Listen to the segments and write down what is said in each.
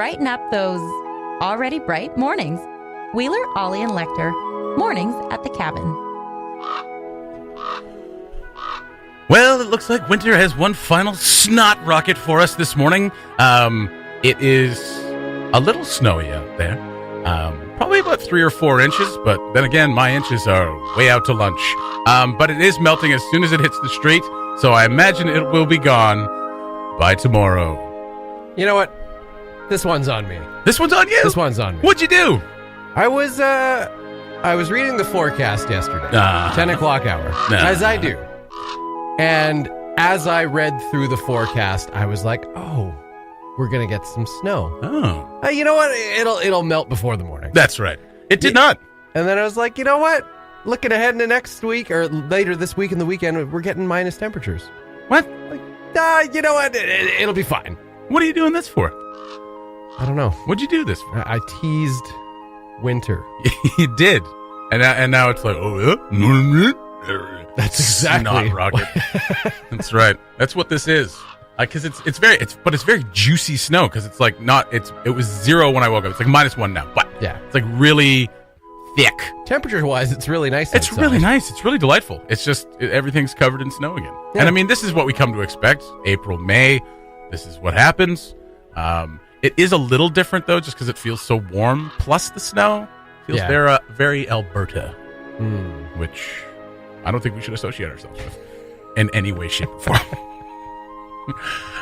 brighten up those already bright mornings. Wheeler, Ollie, and Lecter, mornings at the cabin. Well, it looks like winter has one final Snot-Rocket for us this morning. It is a little snowy out there. Probably about 3 or 4 inches, but then again, my inches are way out to lunch. But it is melting as soon as it hits the street, so I imagine it will be gone by tomorrow. You know what? This one's on me. This one's on you? This one's on me. What'd you do? I was reading the forecast yesterday, 10 o'clock hour, as I do. And as I read through the forecast, I was like, oh, we're going to get some snow. Oh. You know what? It'll melt before the morning. That's right. It did not. And then I was like, you know what? Looking ahead into next week or later this week and the weekend, we're getting minus temperatures. What? Like, you know what? It'll be fine. What are you doing this for? I don't know. What'd you do this for? I teased winter. You did. And now it's like, That's exactly Snot-Rocket. That's right. That's what this is. Because it's very juicy snow. Because it's like it was 0 when I woke up. It's like -1 now. But yeah, it's like really thick. Temperature wise, it's really nice. It's outside. really nice. It's really delightful. It's just everything's covered in snow again. Yeah. And I mean, this is what we come to expect. April, May. This is what happens. It is a little different though, just because it feels so warm. Plus the snow feels very Alberta, which I don't think we should associate ourselves with in any way, shape, or form.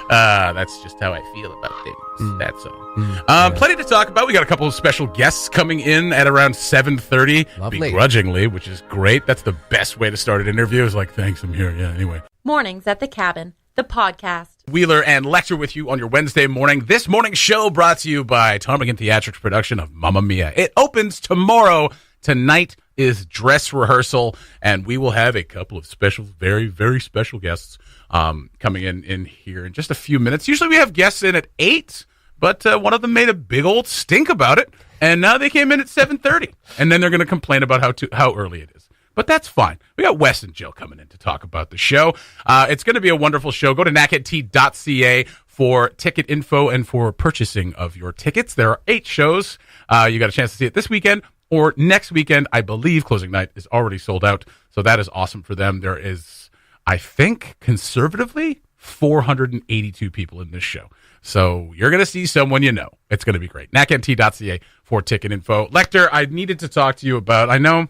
That's just how I feel about things. That's all. Plenty to talk about. We got a couple of special guests coming in at around 7:30, begrudgingly, which is great. That's the best way to start an interview. Is like, thanks, I'm here. Yeah, anyway. Mornings at the cabin, the podcast. Wheeler and Lecter with you on your Wednesday morning. This morning's show brought to you by Ptarmigan Theatrics production of Mamma Mia. It opens tomorrow. Tonight is dress rehearsal, and we will have a couple of special, very, very special guests coming in here in just a few minutes. Usually we have guests in at 8, but one of them made a big old stink about it, and now they came in at 7:30, and then they're going to complain about how early it is. But that's fine. We got Wes and Jill coming in to talk about the show. It's going to be a wonderful show. Go to knackheadtea.ca for ticket info and for purchasing of your tickets. There are 8 shows. You got a chance to see it this weekend or next weekend. I believe closing night is already sold out, so that is awesome for them. There is, I think, conservatively, 482 people in this show. So you're going to see someone you know. It's going to be great. knackheadtea.ca for ticket info. Lecter, I needed to talk to you about, I know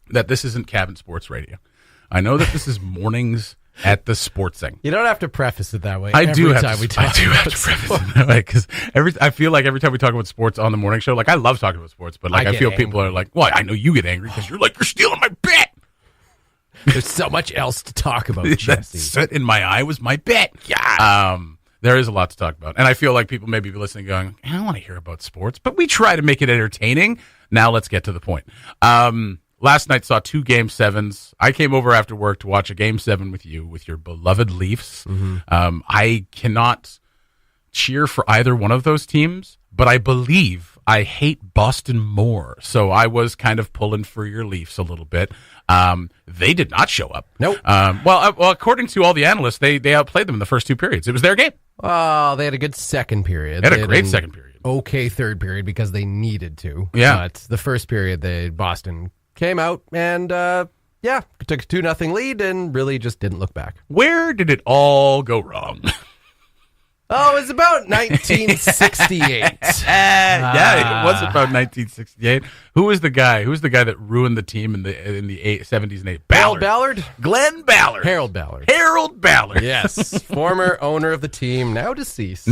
that this isn't Cabin Sports Radio. I know that this is mornings at the sports thing. You don't have to preface it that way. I do have to preface sports. it that way because I feel like every time we talk about sports on the morning show, like I love talking about sports, but like I feel angry. people are like, well, I know you get angry because you're like, you're stealing my bet. There's so much else to talk about, Jesse. That set in my eye was my bet. Yeah. There is a lot to talk about. And I feel like people may be listening going, I don't want to hear about sports, but we try to make it entertaining. Now let's get to the point. Last night saw 2 Game 7s. I came over after work to watch a Game 7 with you, with your beloved Leafs. I cannot cheer for either one of those teams, but I believe I hate Boston more. So I was kind of pulling for your Leafs a little bit. They did not show up. Nope. Well, according to all the analysts, they outplayed them in the first 2 periods. It was their game. Oh, they had a good second period. They had a great second period. Okay third period because they needed to. Yeah. But the first period, Boston came out and, took a 2-0 lead and really just didn't look back. Where did it all go wrong? Oh, it was about 1968. Yeah, it was about 1968. Who was the guy? Who was the guy that ruined the team in the 70s and 80s? Ballard? Glenn Ballard. Harold Ballard. Harold Ballard. Yes. Former owner of the team, now deceased.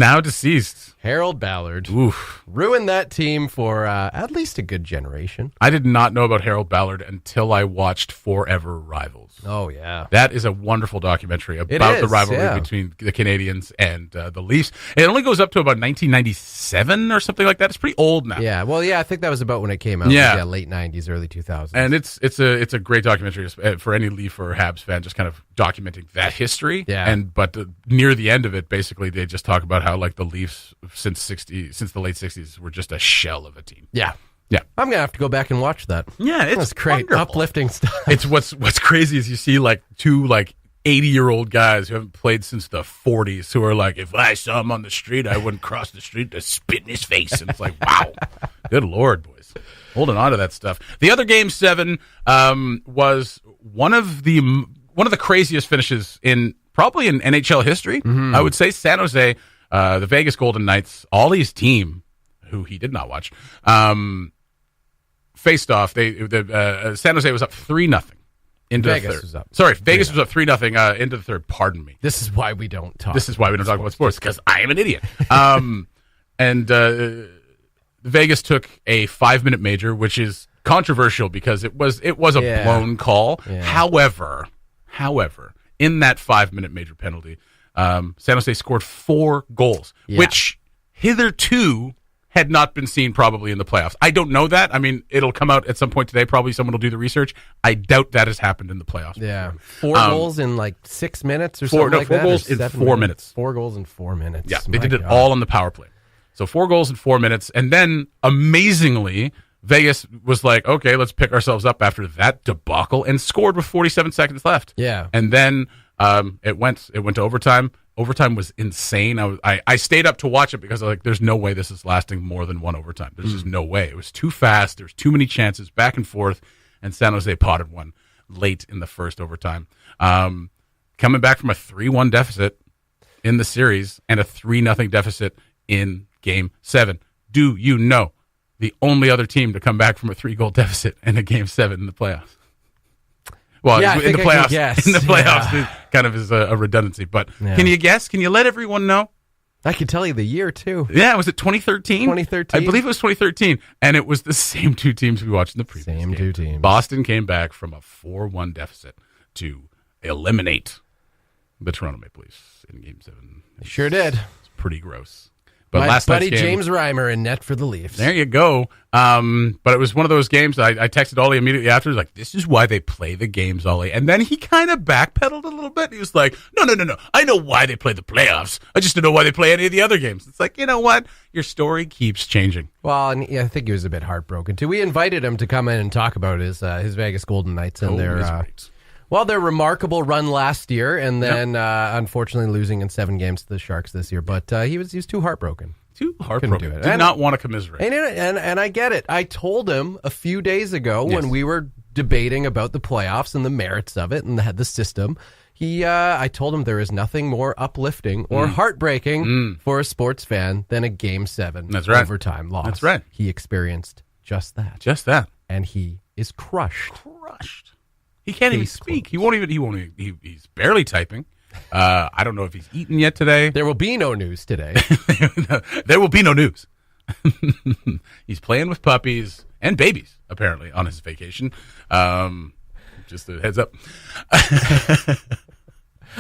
Harold Ballard. Oof. Ruined that team for at least a good generation. I did not know about Harold Ballard until I watched Forever Rivals. Oh, yeah. That is a wonderful documentary about the rivalry between the Canadians and the Leafs. It only goes up to about 1997 or something like that. It's pretty old now. Yeah, well, I think that was about when it came out. Yeah. Late 90s, early 2000s. And it's a great documentary for any Leaf or Habs fan, just kind of documenting that history. Yeah. But near the end of it, basically, they just talk about how like the Leafs since the late 60s were just a shell of a team. Yeah. Yeah. I'm going to have to go back and watch that. Yeah, it's That's great. Wonderful. Uplifting stuff. It's what's crazy is you see like 2 like 80-year-old guys who haven't played since the 40s who are like, if I saw him on the street, I wouldn't cross the street to spit in his face. And it's like, wow, good Lord, boys. Holding on to that stuff. The other Game 7 was one of the craziest finishes probably in NHL history. Mm-hmm. I would say San Jose, the Vegas Golden Knights, Ollie's team, who he did not watch, faced off. San Jose was up 3-0 into the third. Was up. Sorry, Vegas was up 3-0 into the third. Pardon me. This is why we don't talk. This is why we don't talk about sports, because I am an idiot. And Vegas took a 5-minute major, which is controversial because it was a blown call. Yeah. However, in that 5-minute major penalty, San Jose scored 4 goals, which hitherto had not been seen probably in the playoffs. I don't know that. I mean, it'll come out at some point today. Probably someone will do the research. I doubt that has happened in the playoffs. Yeah. 4 goals in like 6 minutes or something like that? 4 goals in 4 minutes. 4 goals in 4 minutes. Yeah, they did it all on the power play. So 4 goals in 4 minutes. And then, amazingly, Vegas was like, okay, let's pick ourselves up after that debacle, and scored with 47 seconds left. Yeah. And then it went to overtime. Overtime was insane. I stayed up to watch it because I was like, there's no way this is lasting more than one overtime. There's just no way. It was too fast. There was too many chances back and forth, and San Jose potted one late in the first overtime. Coming back from a 3-1 deficit in the series and a 3-0 deficit in Game 7. Do you know the only other team to come back from a 3-goal deficit in a Game 7 in the playoffs? Well, in the playoffs, it kind of is a redundancy. But can you guess? Can you let everyone know? I can tell you the year, too. Yeah, was it 2013? 2013. I believe it was 2013. And it was the same 2 teams we watched in the previous game. 2 teams. Boston came back from a 4-1 deficit to eliminate the Toronto Maple Leafs in Game 7. They sure did. It's pretty gross. But my last buddy game, James Reimer in net for the Leafs. There you go. But it was one of those games. I texted Ollie immediately after. He was like, this is why they play the games, Ollie. And then he kind of backpedaled a little bit. He was like, no. I know why they play the playoffs. I just don't know why they play any of the other games. It's like, you know what? Your story keeps changing. Well, and I think he was a bit heartbroken, too. We invited him to come in and talk about his Vegas Golden Knights and their remarkable run last year, and then unfortunately losing in 7 games to the Sharks this year. But he was too heartbroken. Too heartbroken. Did not want to commiserate. And I get it. I told him a few days ago when we were debating about the playoffs and the merits of it and the system. I told him there is nothing more uplifting or heartbreaking for a sports fan than a Game 7 overtime loss. That's right. He experienced just that. Just that. And he is crushed. He can't even speak. He won't even. He's barely typing. I don't know if he's eaten yet today. There will be no news today. There will be no news. He's playing with puppies and babies, apparently, on his vacation. Just a heads up.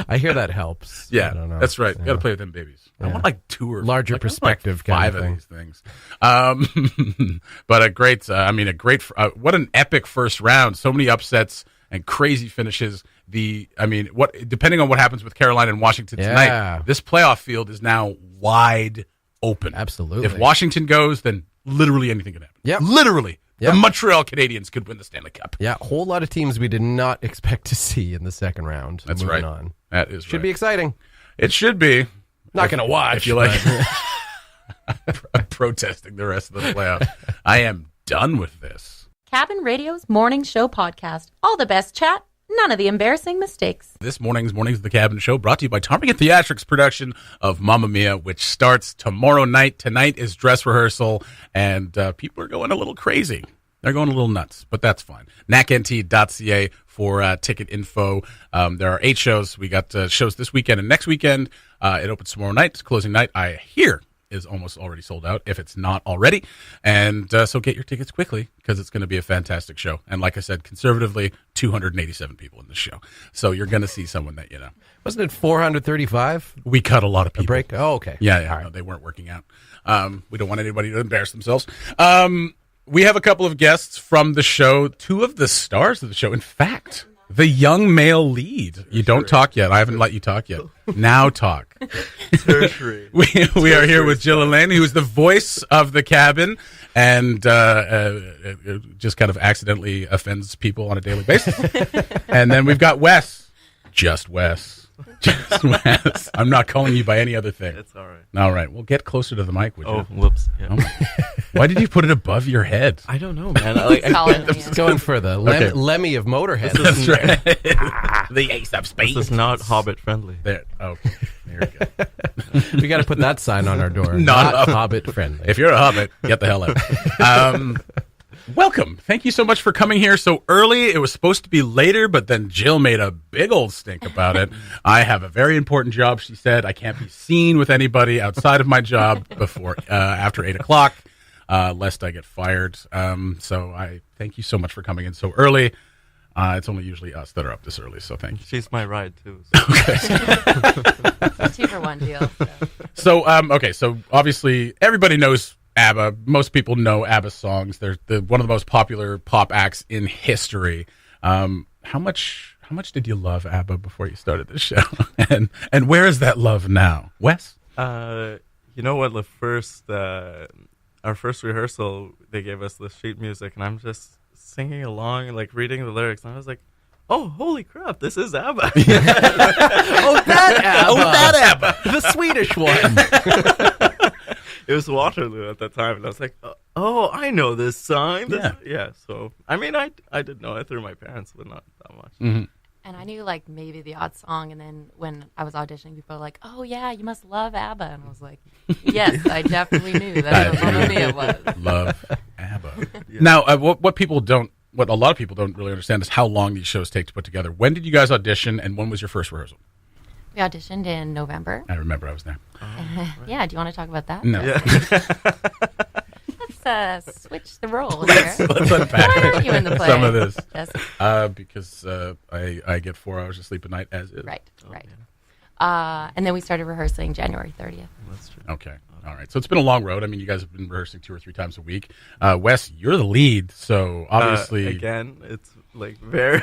I hear that helps. Yeah, I don't know. That's right. You got to play with them babies. Yeah. I want like 2 or larger perspective, like 5 of these things. But what an epic first round. So many upsets and crazy finishes. Depending on what happens with Carolina and Washington tonight, this playoff field is now wide open. Absolutely. If Washington goes, then literally anything can happen. Yep. Literally. Yep. The Montreal Canadiens could win the Stanley Cup. Yeah, a whole lot of teams we did not expect to see in the second round. That's moving right. On. That is Should be exciting. It should be. Not going to watch. If you like. I'm protesting the rest of the playoffs. I am done with this. Cabin Radio's Morning Show podcast. All the best chat, none of the embarrassing mistakes. This Mornings of the Cabin Show brought to you by Ptarmigan Theatrics production of Mamma Mia, which starts tomorrow night. Tonight is dress rehearsal, and people are going a little crazy. They're going a little nuts, but that's fine. NACNT.ca for ticket info. There are 8 shows. We got shows this weekend and next weekend. It opens tomorrow night. It's closing night, I hear, is almost already sold out, if it's not already. And so get your tickets quickly, because it's going to be a fantastic show. And like I said, conservatively, 287 people in the show. So you're going to see someone that you know. Wasn't it 435? We cut a lot of people. A break? Oh, okay. Yeah. Right. No, they weren't working out. We don't want anybody to embarrass themselves. We have a couple of guests from the show, 2 of the stars of the show. In fact, the young male lead. You don't talk yet. I haven't let you talk yet. Now talk. Tertiary. We are here with Jill Elaine, who is the voice of the cabin and just kind of accidentally offends people on a daily basis. And then we've got Wes, Just Wes. Just Wes. I'm not calling you by any other thing. It's all right. All right. Well, get closer to the mic, would you? Oh, whoops. Yeah. Oh. Why did you put it above your head? I don't know, man. It's going for the Lemmy of Motorhead. That's right. The ace of spades. This is not Hobbit friendly. There. Okay. There we go. We got to put that sign on our door. Not Not Hobbit friendly. If you're a hobbit, get the hell out. Welcome. Thank you so much for coming here so early. It was supposed to be later, but then Jill made a big old stink about it. I have a very important job, she said. I can't be seen with anybody outside of my job before after 8 o'clock, lest I get fired. So I thank you so much for coming in so early. It's only usually us that are up this early, so thank you. She's my ride, too. So. Okay. 2-for-1 deal. So, okay, so obviously everybody knows Abba. Most people know Abba's songs. They're one of the most popular pop acts in history. How much did you love Abba before you started this show? and where is that love now? Wes? You know what? Our first rehearsal, they gave us the sheet music, and I'm just singing along and like reading the lyrics, and I was like, "Oh, holy crap! This is Abba." Oh, that Abba. Oh, that Abba. The Swedish one. It was Waterloo at that time, and I was like, "Oh, I know this song." Yeah. So, I mean, I did know it through my parents, but not that much. Mm-hmm. And I knew like maybe the odd song, and then when I was auditioning, people were like, "Oh yeah, you must love Abba," and I was like, "Yes, I definitely knew that's what Mamma Mia was." Love Abba. Yeah. Now, what a lot of people don't really understand is how long these shows take to put together. When did you guys audition, and when was your first rehearsal? We auditioned in November. I remember I was there. Right. Yeah, do you want to talk about that? No. Yeah. Let's switch the roles here. Let's unpack Why aren't you in the play? some of this. Jesse? Because I get 4 hours of sleep a night as is. Right. And then we started rehearsing January 30th. That's true. Okay. All right. So it's been a long road. I mean, you guys have been rehearsing 2 or 3 times a week. Wes, you're the lead, so obviously again, it's like very.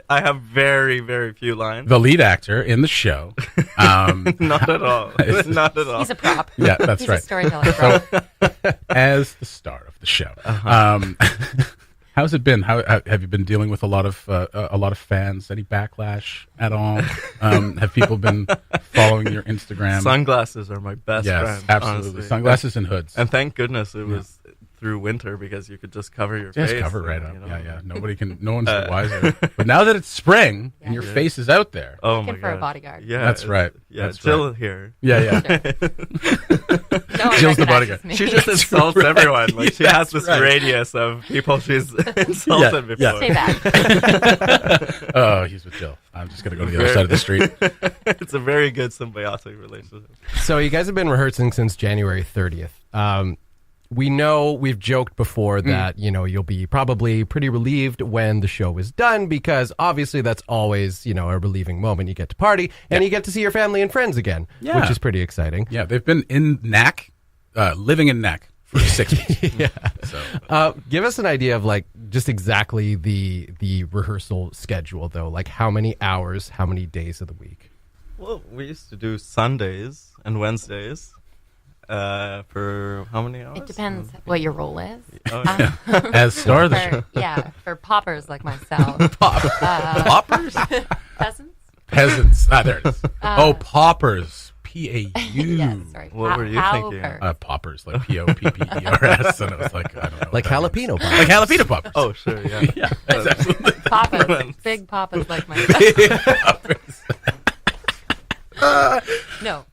I have very, very few lines. the lead actor in the show. Not at all. Not at all. He's a prop. Yeah, that's He's right. a storyteller prop. As the star of the show. How's it been? How have you been dealing with a lot of fans? Any backlash at all? Have people been following your Instagram? Sunglasses are my best friend. Yes, absolutely. Honestly. Sunglasses and hoods. And thank goodness it was through winter because you could just cover your face. Just cover right up. You know? Yeah. No one's the wiser. But now that it's spring and your face is out there. Oh Looking my for a God. bodyguard. Yeah, That's right. Yeah, That's Jill right. here. Yeah. No one Jill's the recognizes bodyguard. me. She just insults right. everyone. Like she has this That's right. radius of people she's insulted before. Yeah. Stay back. Oh, he's with Jill. I'm just going to go to the other side of the street. It's a very good symbiotic relationship. So you guys have been rehearsing since January 30th. We know we've joked before that, you'll be probably pretty relieved when the show is done because obviously that's always, a relieving moment. You get to party and you get to see your family and friends again, which is pretty exciting. Yeah, they've been in NAC, living in NAC for 6 weeks. Yeah. So. Give us an idea of just exactly the rehearsal schedule though. Like how many hours, how many days of the week? Well, we used to do Sundays and Wednesdays. For how many hours? It depends what your role is. Oh, yeah. As star of the show. For poppers like myself. Poppers? Peasants? There it is. Paupers. P-A-U. Yes, sorry. What were you thinking? Poppers, like P-O-P-P-E-R-S. And I was like, I don't know. Like jalapeno poppers. Like jalapeno poppers. Oh, sure, yeah. Yeah, that's absolutely. Poppers. Big poppers like myself. No.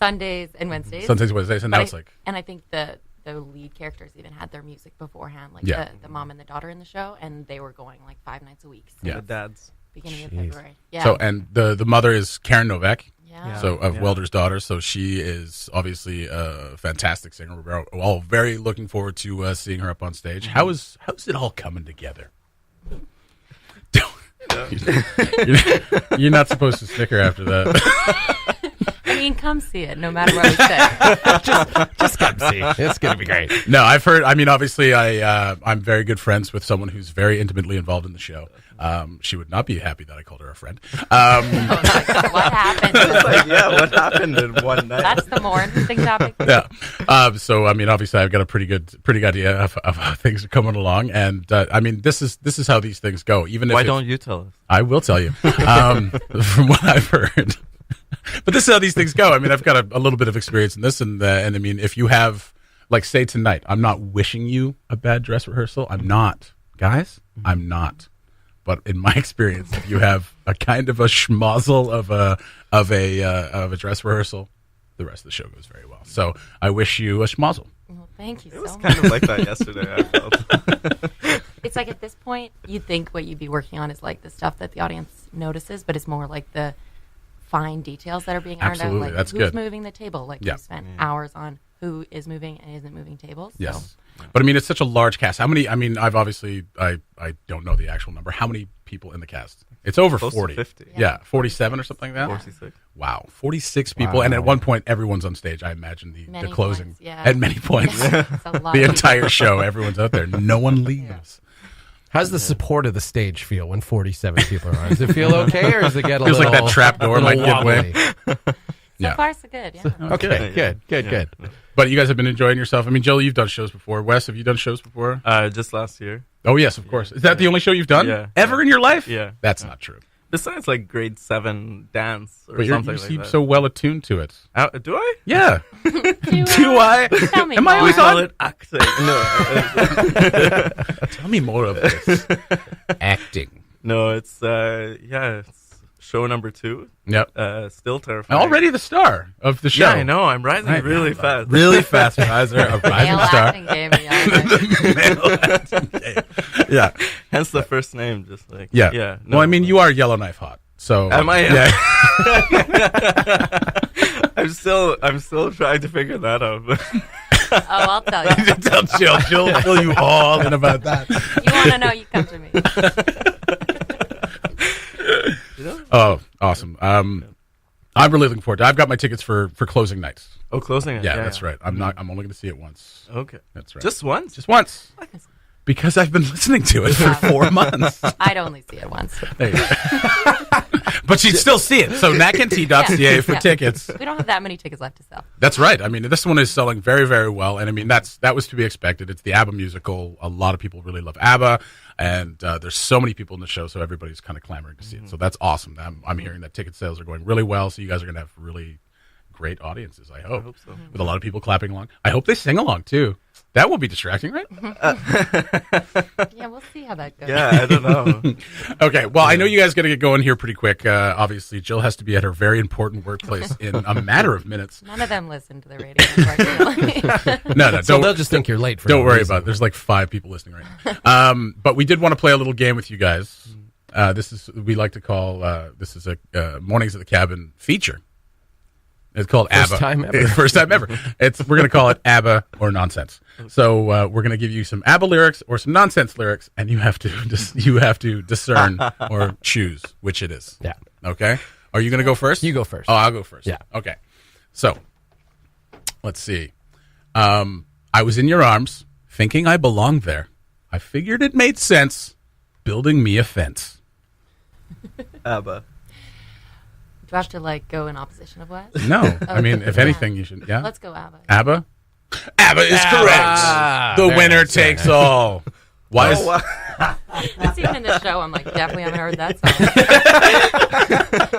Sundays and Wednesdays. Sundays, Wednesdays, and now it's like. And I think the lead characters even had their music beforehand, like Yeah. the mom and the daughter in the show, and they were going like 5 nights a week. Yeah. The dads. Beginning of Jeez. February. Yeah. So, and the mother is Karen Novak. yeah. So of Welder's daughter, so she is obviously a fantastic singer. We're all very looking forward to seeing her up on stage. How's it all coming together? You're not supposed to snicker after that. I mean, come see it, no matter what we say. Just come see. It's going to be great. No, I've heard. I mean, obviously, I'm very good friends with someone who's very intimately involved in the show. She would not be happy that I called her a friend. Oh, like, what happened? What happened in one night? That's the more interesting topic. Yeah. So I mean, obviously, I've got a pretty good idea of how things are coming along, and I mean, this is how these things go. Even if Why don't you tell us? I will tell you from what I've heard. But this is how these things go. I mean, I've got a little bit of experience in this, and I mean, if you have, like, say tonight, I'm not wishing you a bad dress rehearsal. I'm not, guys. I'm not. But in my experience, if you have a kind of a schmozzle of a dress rehearsal, the rest of the show goes very well. So I wish you a schmozzle. Well, thank you It was so kind much. of like that yesterday, I felt. It's like at this point, you'd think what you'd be working on is like the stuff that the audience notices, but it's more like the fine details that are being ironed out. Absolutely, Like that's who's good. moving the table. Like Yeah. you spent hours on who is moving and isn't moving tables. So. Yes. But I mean, it's such a large cast. How many? I mean, I've obviously I don't know the actual number. How many people in the cast? It's over Close to 40. 50. Yeah, 47 or something like that. 46. Wow, 46 people, and at one point, everyone's on stage. I imagine the Many closing points, yeah. at many points. It's a lot The of entire show, everyone's out there. No one leaves. How's the support of the stage feel when 47 people are on? Does it feel okay, or does it get a Feels little... like that trap door might give way. wobbly? Yeah. So far, so good. Yeah. Okay, good. But you guys have been enjoying yourself. I mean, Joel, you've done shows before. Wes, have you done shows before? Just last year. Oh, yes, of course. Is that the only show you've done Yeah. ever in your life? Yeah. That's not true. Besides, like, grade 7 dance or But something you like seem that. so well attuned to it. Do I? Yeah. Do I? Tell me Am I more. always Call on? it acting. No. Tell me more of this. Acting. No, it's, it's show number 2. Yep. Still terrifying. Already the star of the show. Yeah, I know. I'm rising Right. really fast. Really fast riser, a rising Male star. acting game. Yeah. Male acting game. Yeah. Hence the first name, just like Yeah. yeah. Well, I mean, you are Yellowknife hot. So Am I? Yeah. I'm still trying to figure that out. Oh, I'll tell you. Tell Jill. Jill will fill you all in about that. You want to know? You come to me. Oh, awesome. I'm really looking forward to it. I've got my tickets for closing nights. Oh, closing it. Yeah, that's right. I'm only going to see it once. Okay. That's right. Just once? Just once. Because I've been listening to it for 4 months. I'd only see it once. There you go. But you'd still see it. So NACNT.ca for Yeah. tickets. We don't have that many tickets left to sell. That's right. I mean, this one is selling very, very well, and I mean that was to be expected. It's the Abba musical. A lot of people really love Abba, and there's so many people in the show, so everybody's kind of clamoring to see it. So that's awesome. I'm hearing that ticket sales are going really well. So you guys are going to have really great audiences. I hope so. with a lot of people clapping along. I hope they sing along too. That will be distracting, right? Yeah, we'll see how that goes. Yeah, I don't know. Okay, well, I know you guys got to get going here pretty quick. Obviously, Jill has to be at her very important workplace in a matter of minutes. None of them listen to the radio, unfortunately. No, So they'll just think you're late for Don't no worry reason. about it. There's like 5 people listening right now. But we did want to play a little game with you guys. We like to call this is a Mornings at the Cabin feature. It's called First Abba. time ever. First time ever. We're going to call it Abba or nonsense. So we're going to give you some Abba lyrics or some nonsense lyrics, and you have to discern or choose which it is. Yeah. Okay. Are you going to go first? You go first. Oh, I'll go first. Yeah. Okay. So let's see. I was in your arms, thinking I belonged there. I figured it made sense, building me a fence. Abba. Do I have to like go in opposition of Wes? No, I mean, if anything, you should. Yeah. Let's go Abba. Abba. Abba is correct. The Very winner nice, very takes nice. all. Why is That's even in the show. I'm like, definitely haven't heard that song.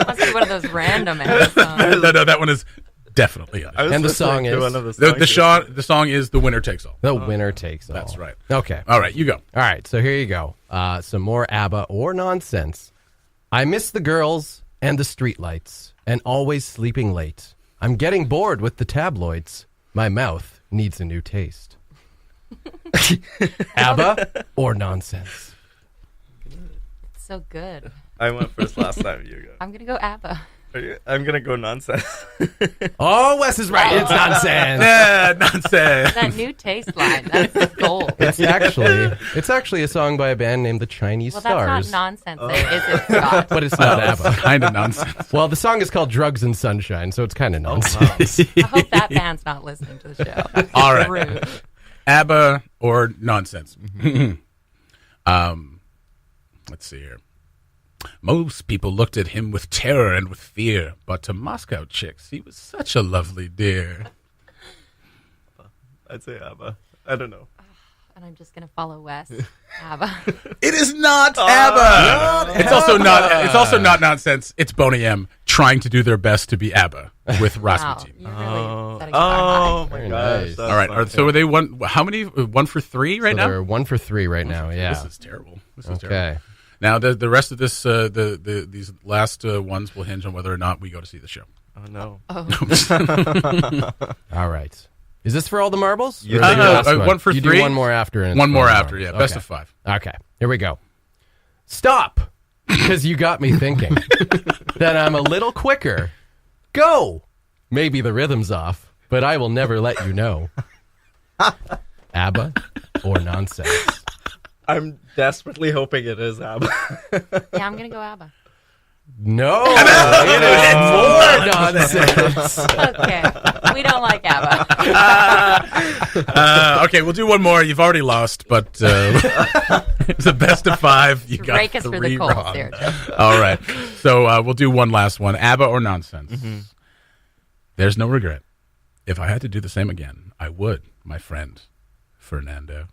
Must be one of those random ass songs. no, that one is definitely on. I was And the listening song to is? one of the The song is "The Winner Takes All." The winner takes all. That's right. Okay. All right, you go. All right, so here you go. Some more ABBA or nonsense. I miss the girls and the streetlights and always sleeping late. I'm getting bored with the tabloids. My mouth needs a new taste. ABBA or nonsense? It's so good. I went first last time. You go. I'm gonna go Abba. I'm going to go nonsense. Oh, Wes is right. It's nonsense. Yeah, nonsense. That new taste line, that's the goal. It's actually a song by a band named the Chinese Well, Stars. that's not nonsense, is it, Scott? But it's not ABBA. Kind of nonsense. Well, the song is called Drugs and Sunshine, so it's kind of nonsense. I hope that band's not listening to the show. All right. Rude. ABBA or nonsense. Let's see here. Most people looked at him with terror and with fear, but to Moscow chicks, he was such a lovely dear. I'd say ABBA. I don't know. And I'm just going to follow Wes. ABBA. It is not ABBA. It's also not nonsense. It's Boney M trying to do their best to be ABBA with Wow, Rasputin. you're really setting the bar high. My Very gosh. nice. All right. So are they one? How many? 1 for 3 right So now? they're 1 for 3 right now. Yeah. This is terrible. This is terrible. Okay. Now the rest of this, these last ones will hinge on whether or not we go to see the show. Oh, no. All right. Is this for all the marbles? Yeah. Or is it the last 1 for you 3. do one more after. And it's One for more all the after. Yeah. marbles. Best Okay. of 5. Okay. Here we go. Stop. Because you got me thinking. Then I'm a little quicker. Go. Maybe the rhythm's off, but I will never let you know. ABBA or nonsense? I'm desperately hoping it is ABBA. Yeah, I'm going to go ABBA. No. It is more nonsense. Okay. We don't like ABBA. Okay, we'll do one more. You've already lost, but it's a best of 5. You got Rake us for the 3 coals wrong. there, Jeff. All right. So we'll do one last one. ABBA or nonsense? Mm-hmm. There's no regret. If I had to do the same again, I would, my friend, Fernando.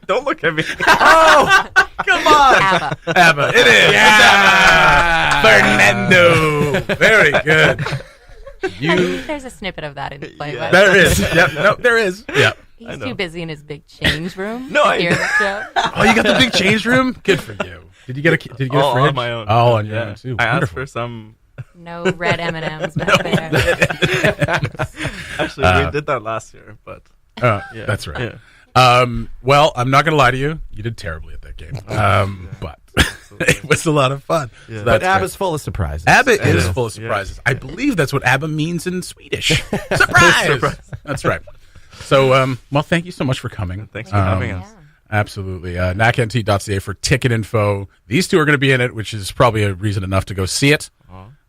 Don't look at me. Oh, come on. ABBA. ABBA. It is. Yeah. Fernando. Very good. There's a snippet of that in the play. Yeah. But There is. Yep. No, there is. Yeah. he's too busy in his big change room No, to I hear know. the show. Oh, you got the big change room? Good for you. Did you get a fridge? All on my own. Oh, on your Yeah. own too. I asked Wonderful. for some. No red M&Ms back there. Actually, we did that last year, but yeah. That's right. Yeah. Well, I'm not going to lie to you. You did terribly at that game. But it was a lot of fun. Yeah. So But that's ABBA's full of surprises. great. ABBA is Yeah. full of surprises. Yeah. I believe that's what ABBA means in Swedish. Surprise! That's right. So, well, thank you so much for coming. Thanks for having us. Yeah. Absolutely. NACNT.ca for ticket info. These two are going to be in it, which is probably a reason enough to go see it.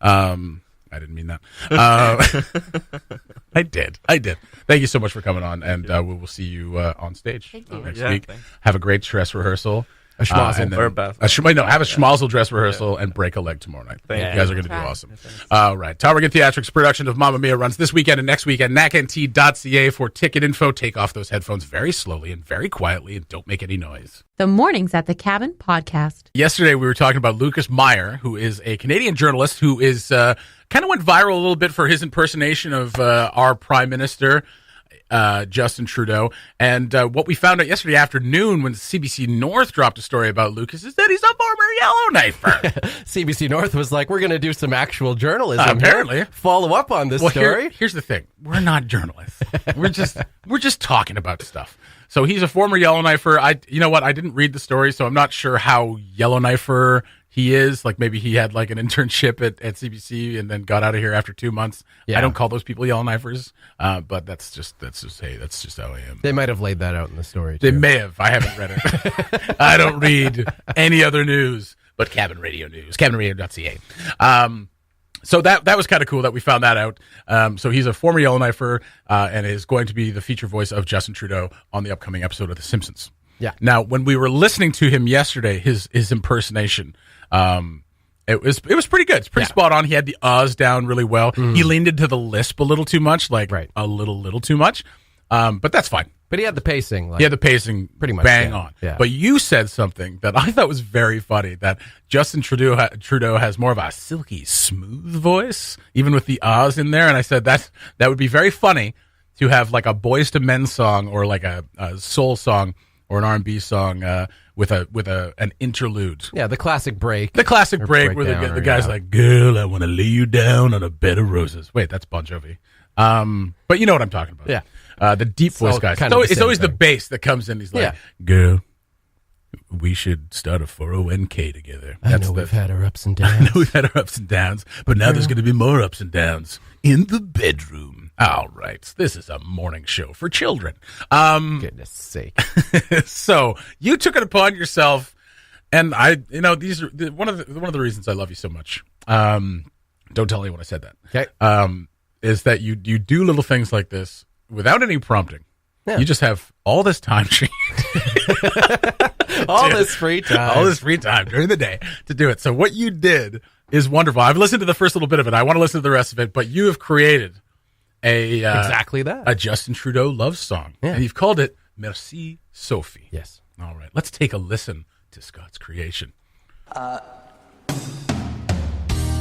I didn't mean that. I did. Thank you so much for coming on, and we will see you on stage Thank you. next Yeah, week. thanks. Have a great dress rehearsal. A schmozzle. and then- Or a bath. have a schmozzle dress rehearsal and break a leg tomorrow night. Thank You you. guys are going to do Right. awesome. All right. Target Theatrics production of Mamma Mia runs this weekend and next weekend. NACNT.ca for ticket info. Take off those headphones very slowly and very quietly and don't make any noise. The Mornings at the Cabin podcast. Yesterday, we were talking about Lucas Meyer, who is a Canadian journalist who is kind of went viral a little bit for his impersonation of our Prime Minister, Justin Trudeau. And what we found out yesterday afternoon when CBC North dropped a story about Lucas is that he's a former Yellowknifer. CBC North was like, we're going to do some actual journalism. Apparently. here. Follow up on this Well, story. here's the thing: we're not journalists. we're just talking about stuff. So he's a former Yellowknifer. You know what? I didn't read the story, so I'm not sure how Yellowknifer he is. Like maybe he had like an internship at CBC and then got out of here after 2 months. Yeah. I don't call those people Yellowknifers, but that's just how I am. They might have laid that out in the story, They too. may have. I haven't read it. I don't read any other news but Cabin Radio News, cabinradio.ca. So that was kind of cool that we found that out. So he's a former Yellowknifer and is going to be the feature voice of Justin Trudeau on the upcoming episode of The Simpsons. Yeah. Now, when we were listening to him yesterday, his impersonation, it was pretty good. It's pretty spot on. He had the Oz down really well. He leaned into the lisp a little too much, like Right. a little too much. But that's fine. But he had the pacing. Like, He had the pacing Pretty much bang down. on. Yeah. But you said something that I thought was very funny, that Justin Trudeau has more of a silky smooth voice, even with the Oz in there. And I said that would be very funny to have like a Boys to Men song or like a soul song or an R&B song with an interlude. yeah, the classic break. The classic Or break where breakdown the or, guy's yeah. like, "Girl, I want to lay you down on a bed of roses." Wait, that's Bon Jovi. But you know what I'm talking about. Yeah. The deep voice all guys. kind of the It's same always the thing. bass that comes in. He's like, Yeah. "Girl, we should start a 401k together. I know we've had our ups and downs. I know we've had our ups and downs, but now there's going to be more ups and downs in the bedroom. All right. This is a morning show for children. Goodness sake. So you took it upon yourself, and these are one of the reasons I love you so much. Don't tell anyone I said that. Okay. Is that you do little things like this without any prompting. Yeah. You just have all this time. All this free time during the day to do it. So what you did is wonderful. I've listened to the first little bit of it. I want to listen to the rest of it, but you have created exactly that. A Justin Trudeau love song. Yeah. And you've called it Merci Sophie. Yes. All right. Let's take a listen to Scott's creation.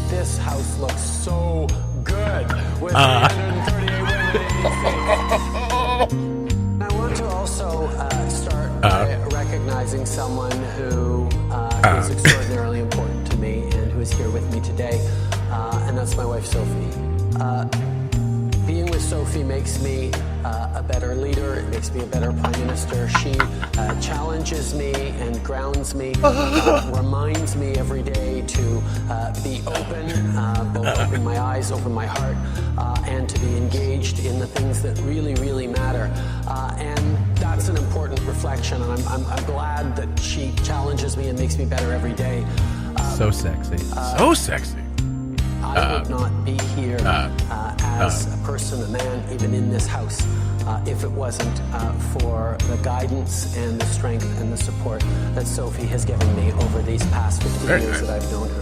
This house looks so good with 338 women. I want to also start by recognizing someone who is extraordinarily important to me and who is here with me today, and that's my wife, Sophie. Being with Sophie makes me a better leader. It makes me a better prime minister. She challenges me and grounds me, reminds me every day to be open, both open my eyes, open my heart, and to be engaged in the things that really, really matter. And that's an important reflection, and I'm glad that she challenges me and makes me better every day. So sexy. So sexy. I would not be here as a person, a man, even in this house, if it wasn't for the guidance and the strength and the support that Sophie has given me over these past 15 Very years nice. that I've known her.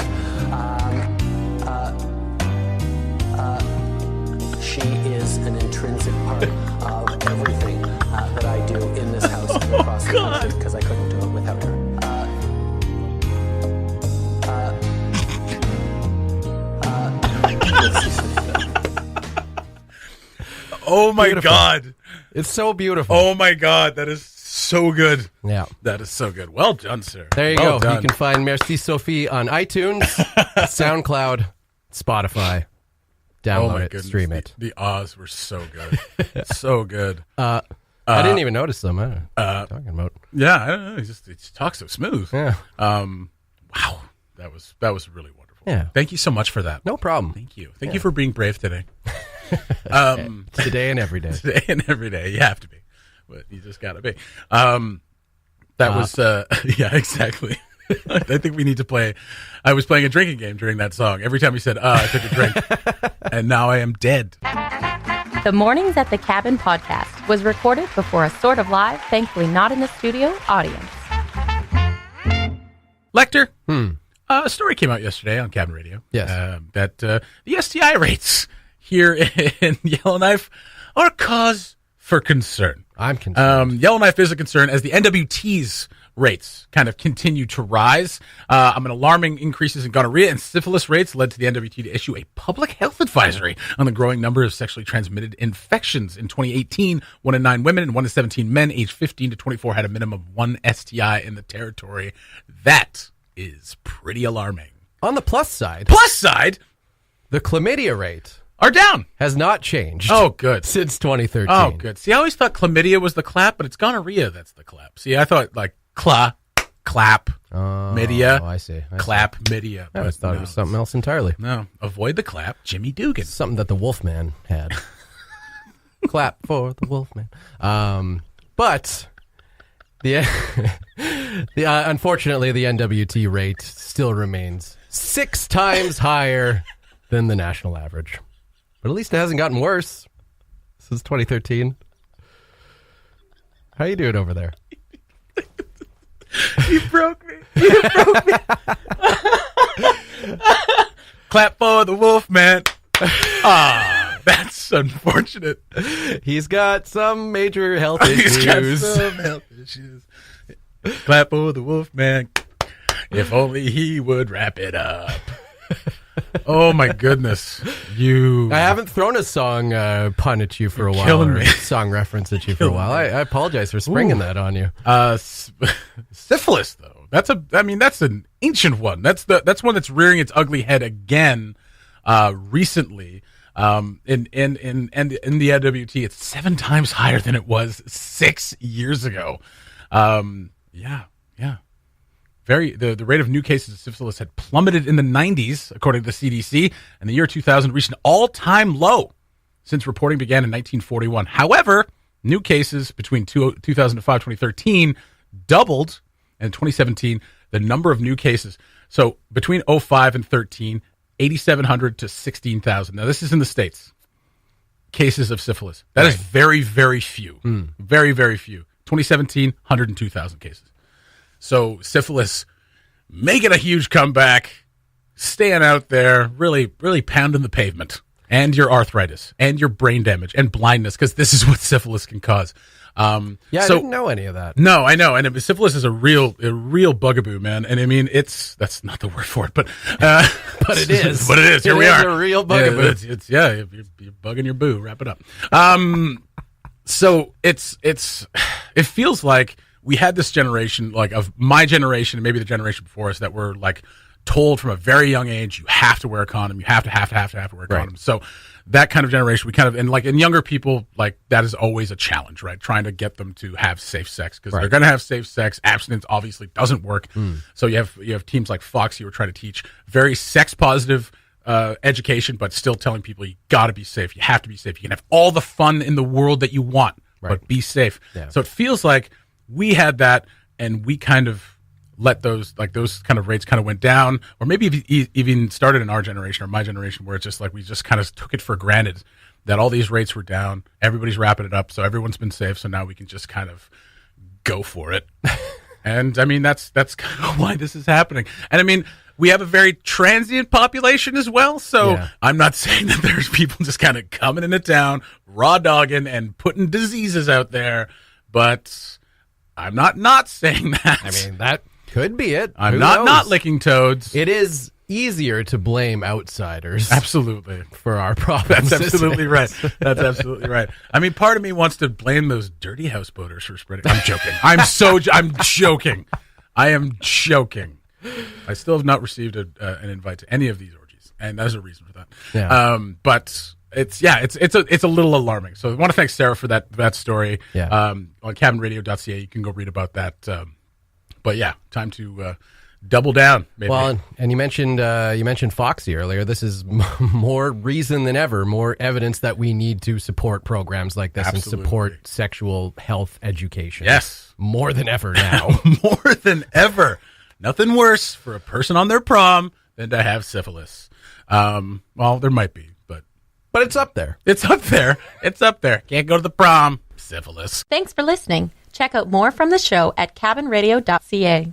She is an intrinsic part of everything that I do in this house and across the country, because I couldn't do it without her. Oh my Beautiful. God. It's so beautiful. Oh my God. That is so good. Yeah. That is so good. Well done, sir. There you Well go. done. You can find Merci Sophie on iTunes, SoundCloud, Spotify. Oh Download my it, goodness. stream it. The Oz were so good. So good. I didn't even notice them. I don't know what you're talking about. Yeah, I don't know. He just talks so smooth. Yeah. Wow. That was really wonderful. Yeah. Thank you so much for that. No problem. Thank you. Thank you for being brave today. Today and every day. Today and every day. You have to be. But you just got to be. That was, yeah, exactly. I think we need to play. I was playing a drinking game during that song. Every time you said, I took a drink. And now I am dead. The Mornings at the Cabin podcast was recorded before a sort of live, thankfully not in the studio, audience. Lecter, a story came out yesterday on Cabin Radio. Yes. That the STI rates here in Yellowknife are cause for concern. I'm concerned. Yellowknife is a concern as the NWT's rates kind of continue to rise. An alarming increases in gonorrhea and syphilis rates led to the NWT to issue a public health advisory on the growing number of sexually transmitted infections. In 2018, 1 in 9 women and 1 in 17 men aged 15 to 24 had a minimum of 1 STI in the territory. That is pretty alarming. On the plus side, The the chlamydia rate are down. has not changed. Oh, good. Since 2013. Oh, good. See, I always thought chlamydia was the clap, but it's gonorrhea that's the clap. See, I thought like clap, media, Oh, I see. clap, media. I always thought it was something else entirely. No, avoid the clap, Jimmy Dugan. Something that the Wolfman had. Clap for the Wolfman. But unfortunately, the NWT rate still remains 6 times higher than the national average. But at least it hasn't gotten worse since 2013. How you doing over there? You broke me. Clap for the wolf, man. That's unfortunate. He's got some major health He's got issues. some health issues. Clap for the wolf, man. If only he would wrap it up. Oh my goodness. I haven't thrown a song pun at you for a while, killing or me. a song reference at you for a while. I apologize for springing that on you. Syphilis, though. That's an ancient one. That's one that's rearing its ugly head again recently. In the NWT, it's 7 times higher than it was 6 years ago. Yeah. Yeah. The rate of new cases of syphilis had plummeted in the 90s, according to the CDC, and the year 2000 reached an all-time low since reporting began in 1941. However, new cases between 2005 and 2013 doubled, and in 2017, the number of new cases. So between 05 and 13, 8,700 to 16,000. Now, this is in the States. Cases of syphilis. That is very, very few. Very, very few. 2017, 102,000 cases. So syphilis making a huge comeback, staying out there, really, really pounding the pavement, and your arthritis, and your brain damage, and blindness, because this is what syphilis can cause. I didn't know any of that. No, I know, and syphilis is a real bugaboo, man. And I mean, that's not the word for it, but but it is. But it is. Here we are. A real bugaboo. You're bugging your boo. Wrap it up. So it feels like we had this generation, like of my generation and maybe the generation before us, that were like told from a very young age, you have to wear a condom. You have to wear a condom. So that kind of generation, we kind of, and like in younger people, like that is always a challenge, right? Trying to get them to have safe sex, because they're going to have safe sex. Abstinence obviously doesn't work. So you have teams like Fox who are trying to teach very sex positive education, but still telling people you got to be safe. You have to be safe. You can have all the fun in the world that you want, but be safe. Yeah. So it feels like we had that, and we kind of let those kind of rates kind of went down, or maybe even started in our generation or my generation, where it's just like we just kind of took it for granted that all these rates were down. Everybody's wrapping it up, so everyone's been safe. So now we can just kind of go for it. And I mean, that's kind of why this is happening. And I mean, we have a very transient population as well. So I'm not saying that there's people just kind of coming into town, raw dogging and putting diseases out there, but I'm not saying that. I mean, that could be it. I'm not licking toads. It is easier to blame outsiders. Absolutely. For our problems. That's absolutely right. That's absolutely right. I mean, part of me wants to blame those dirty houseboaters for spreading. I'm joking. I'm joking. I am joking. I still have not received an invite to any of these orgies, and there's a reason for that. Yeah. But it's a little alarming. So I want to thank Sarah for that story. Yeah. On cabinradio.ca, you can go read about that. But yeah, time to double down. Maybe. Well, and you mentioned Foxy earlier. This is more reason than ever, more evidence that we need to support programs like this and support sexual health education. Yes, more than ever now. More than ever. Nothing worse for a person on their prom than to have syphilis. Well, there might be, but it's up there. It's up there. It's up there. Can't go to the prom. Syphilis. Thanks for listening. Check out more from the show at cabinradio.ca.